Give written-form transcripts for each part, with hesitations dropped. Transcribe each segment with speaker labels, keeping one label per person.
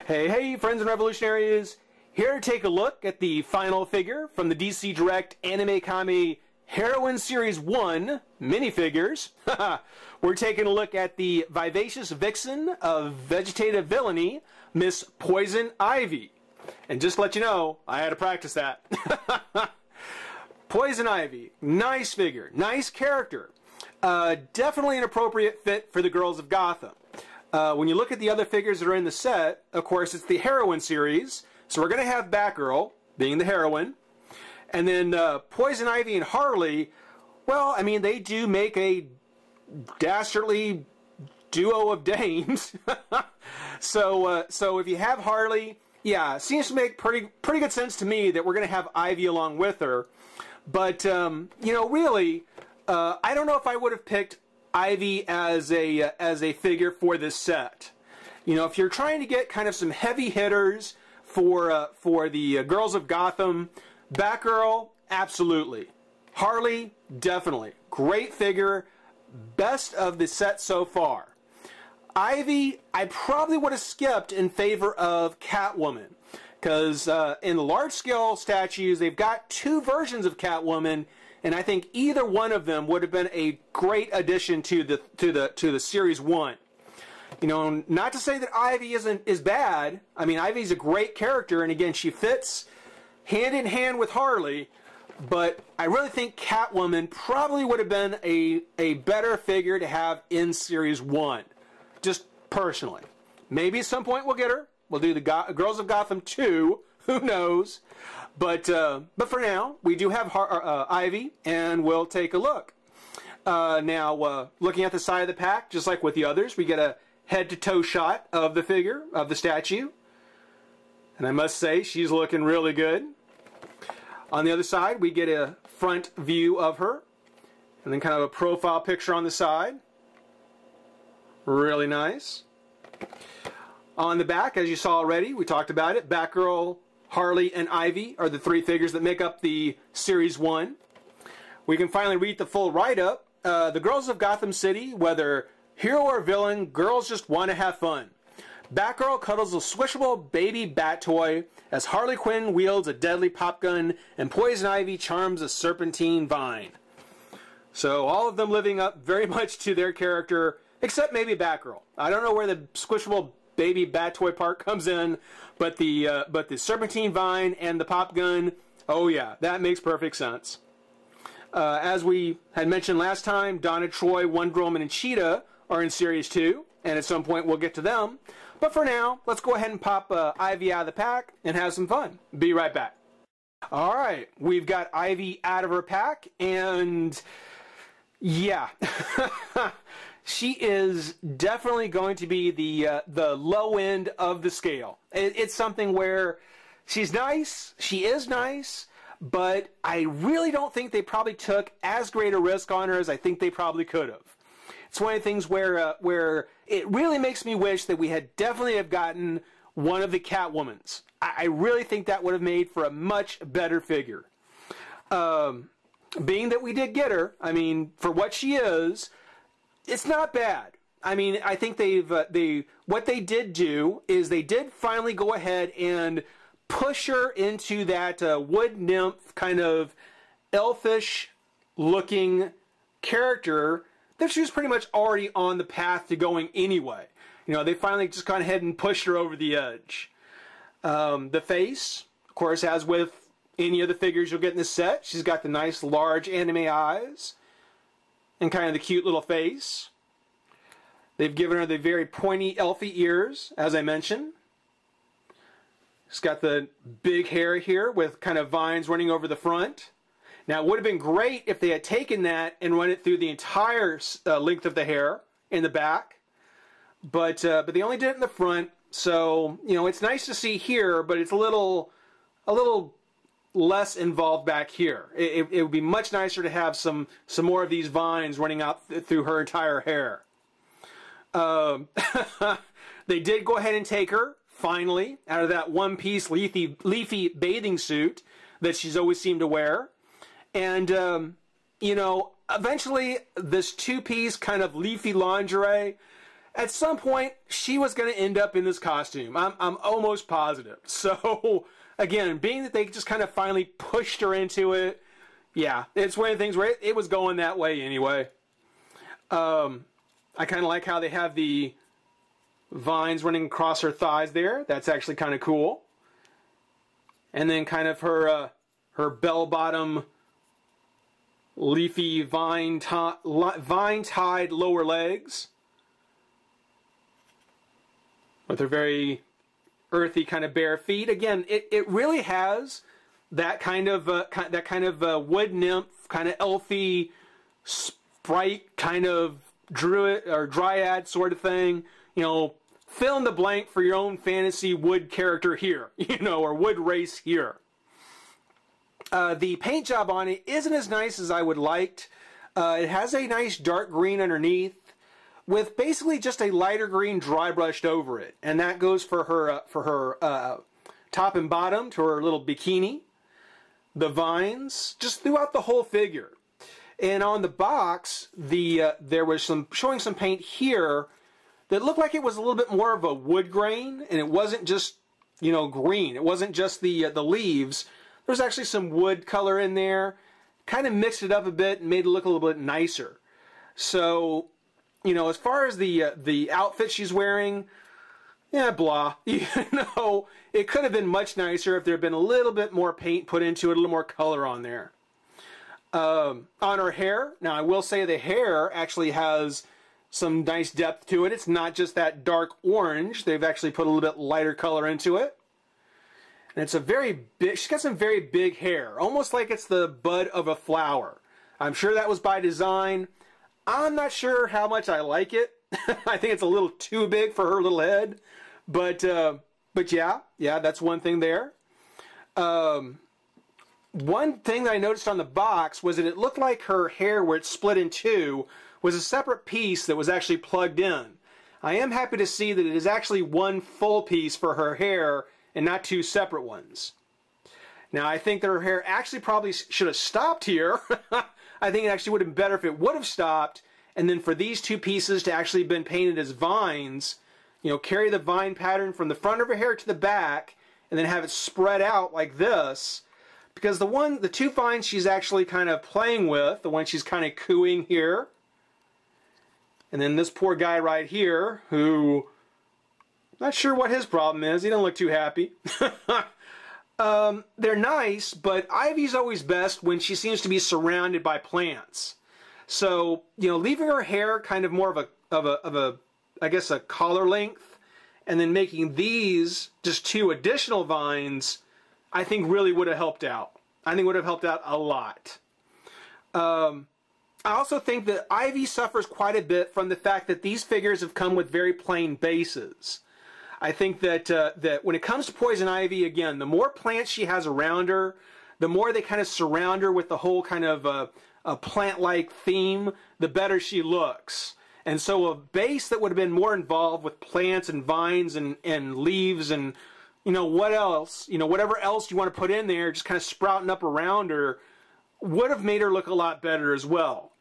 Speaker 1: Hey, friends and revolutionaries! Here to take a look at the final figure from the DC Direct Ane-Comi Heroine Series 1 minifigures. We're taking a look at the vivacious vixen of vegetative villainy, Miss Poison Ivy. And just to let you know, I had to practice that. Poison Ivy, nice figure, nice character. Definitely an appropriate fit for the girls of Gotham. When you look at the other figures that are in the set, of course, it's the Heroine series. So we're going to have Batgirl being the heroine. And then Poison Ivy and Harley, well, I mean, they do make a dastardly duo of dames. So if you have Harley, yeah, it seems to make pretty good sense to me that we're going to have Ivy along with her. But, you know, really, I don't know if I would have picked Ivy as a figure for this set. You know, if you're trying to get kind of some heavy hitters for the girls of Gotham, Batgirl, absolutely. Harley, definitely. Great figure. Best of the set so far. Ivy, I probably would have skipped in favor of Catwoman. Because in the large-scale statues, they've got two versions of Catwoman, and I think either one of them would have been a great addition to the Series 1. You know, not to say that Ivy is bad. I mean, Ivy's a great character, and again, she fits hand in hand with Harley, but I really think Catwoman probably would have been a better figure to have in Series 1. Just personally. Maybe at some point we'll get her. We'll do the Girls of Gotham 2. Who knows? But for now, we do have Ivy, and we'll take a look. Now, looking at the side of the pack, just like with the others, we get a head-to-toe shot of the figure, of the statue. And I must say, she's looking really good. On the other side, we get a front view of her, and then kind of a profile picture on the side. Really nice. On the back, as you saw already, we talked about it, Batgirl, Harley, and Ivy are the three figures that make up the Series 1. We can finally read the full write-up. The girls of Gotham City, whether hero or villain, girls just want to have fun. Batgirl cuddles a swishable baby bat toy as Harley Quinn wields a deadly pop gun and Poison Ivy charms a serpentine vine. So all of them living up very much to their character, except maybe Batgirl. I don't know where the squishable baby bat toy part comes in, but the serpentine vine and the pop gun, oh yeah, that makes perfect sense. As we had mentioned last time, Donna Troy, Wonder Woman, and Cheetah are in Series 2, and at some point we'll get to them. But for now, let's go ahead and pop Ivy out of the pack and have some fun. Be right back. Alright, we've got Ivy out of her pack, and yeah. She is definitely going to be the low end of the scale. It's something where she's nice, she is nice, but I really don't think they probably took as great a risk on her as I think they probably could have. It's one of the things where it really makes me wish that we had definitely have gotten one of the Catwomans. I really think that would have made for a much better figure. Being that we did get her, I mean, for what she is, it's not bad. I mean, I think what they did do is they did finally go ahead and push her into that wood nymph kind of elfish looking character that she was pretty much already on the path to going anyway. You know, they finally just gone ahead and pushed her over the edge. The face, of course, as with any of the figures you'll get in this set, she's got the nice large anime eyes and kind of the cute little face. They've given her the very pointy, elfy ears, as I mentioned. She's got the big hair here with kind of vines running over the front. Now, it would have been great if they had taken that and run it through the entire length of the hair in the back. But they only did it in the front. So, you know, it's nice to see here, but it's a little less involved back here. It would be much nicer to have some more of these vines running out through her entire hair. They did go ahead and take her, finally, out of that one-piece leafy bathing suit that she's always seemed to wear. And, you know, eventually this two-piece kind of leafy lingerie, at some point, she was going to end up in this costume. I'm almost positive. So, again, being that they just kind of finally pushed her into it, yeah, it's one of the things where it was going that way anyway. I kind of like how they have the vines running across her thighs there. That's actually kind of cool. And then kind of her bell-bottom leafy vine-tied lower legs. With her very earthy kind of bare feet. Again, it really has that kind of wood nymph, kind of elfy, sprite kind of druid or dryad sort of thing. You know, fill in the blank for your own fantasy wood character here, you know, or wood race here. The paint job on it isn't as nice as I would liked. It has a nice dark green underneath, with basically just a lighter green dry brushed over it. And that goes for her top and bottom, to her little bikini. The vines, just throughout the whole figure. And on the box, there was showing some paint here that looked like it was a little bit more of a wood grain, and it wasn't just, you know, green. It wasn't just the leaves. There was actually some wood color in there. Kind of mixed it up a bit and made it look a little bit nicer. So, you know, as far as the outfit she's wearing, yeah, blah. You know, it could have been much nicer if there had been a little bit more paint put into it, a little more color on there. On her hair, now I will say the hair actually has some nice depth to it. It's not just that dark orange. They've actually put a little bit lighter color into it. And it's a very big, she's got some very big hair, almost like it's the bud of a flower. I'm sure that was by design. I'm not sure how much I like it. I think it's a little too big for her little head. But yeah, that's one thing there. One thing that I noticed on the box was that it looked like her hair, where it's split in two, was a separate piece that was actually plugged in. I am happy to see that it is actually one full piece for her hair and not two separate ones. Now, I think that her hair actually probably should have stopped here. I think it actually would have been better if it would have stopped, and then for these two pieces to actually have been painted as vines, you know, carry the vine pattern from the front of her hair to the back, and then have it spread out like this. Because the two vines she's actually kind of playing with, the one she's kind of cooing here, and then this poor guy right here, who, not sure what his problem is. He doesn't look too happy. They're nice, but Ivy's always best when she seems to be surrounded by plants. So, you know, leaving her hair kind of more of a I guess a collar length, and then making these just two additional vines, I think really would have helped out. I think would have helped out a lot. I also think that Ivy suffers quite a bit from the fact that these figures have come with very plain bases. I think that that when it comes to Poison Ivy, again, the more plants she has around her, the more they kind of surround her with the whole kind of a plant-like theme, the better she looks. And so a base that would have been more involved with plants and vines and leaves and, you know, what else, you know, whatever else you want to put in there, just kind of sprouting up around her, would have made her look a lot better as well.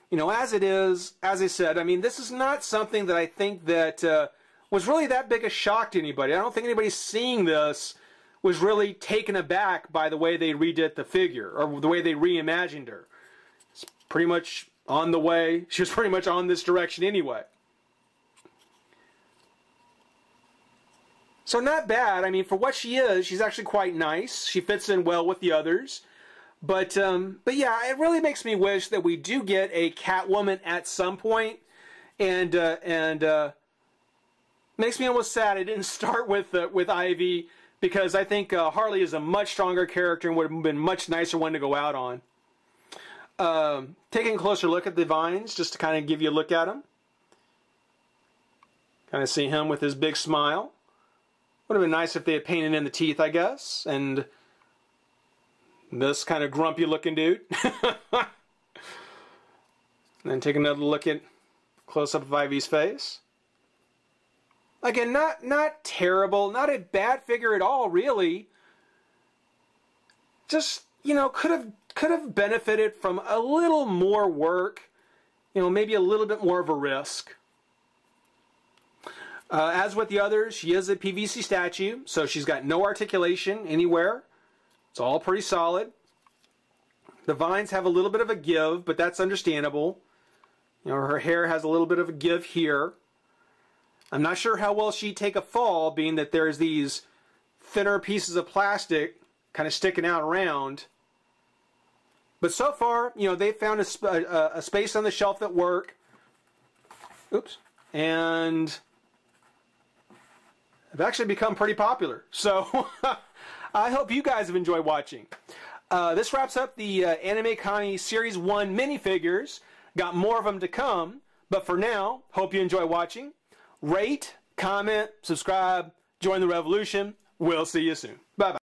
Speaker 1: You know, as it is, as I said, I mean, this is not something that I think that was really that big a shock to anybody. I don't think anybody seeing this was really taken aback by the way they redid the figure or the way they reimagined her. It's pretty much on the way. She was pretty much on this direction anyway. So not bad. I mean, for what she is, she's actually quite nice. She fits in well with the others. But yeah, it really makes me wish that we do get a Catwoman at some point. And makes me almost sad I didn't start with Ivy, because I think Harley is a much stronger character and would have been a much nicer one to go out on. Taking a closer look at the vines, just to kind of give you a look at him. Kind of see him with his big smile. Would have been nice if they had painted in the teeth, I guess. And this kind of grumpy looking dude. And then take another look at close-up of Ivy's face. Again, not terrible, not a bad figure at all, really. Just, you know, could have benefited from a little more work. You know, maybe a little bit more of a risk. As with the others, she is a PVC statue, so she's got no articulation anywhere. It's all pretty solid. The vines have a little bit of a give, but that's understandable. You know, her hair has a little bit of a give here. I'm not sure how well she'd take a fall, being that there's these thinner pieces of plastic kind of sticking out around. But so far, you know, they found a space on the shelf that work. Oops. And have actually become pretty popular. So I hope you guys have enjoyed watching. This wraps up the Ane-Comi Series 1 minifigures. Got more of them to come. But for now, hope you enjoy watching. Rate, comment, subscribe, join the revolution. We'll see you soon. Bye-bye.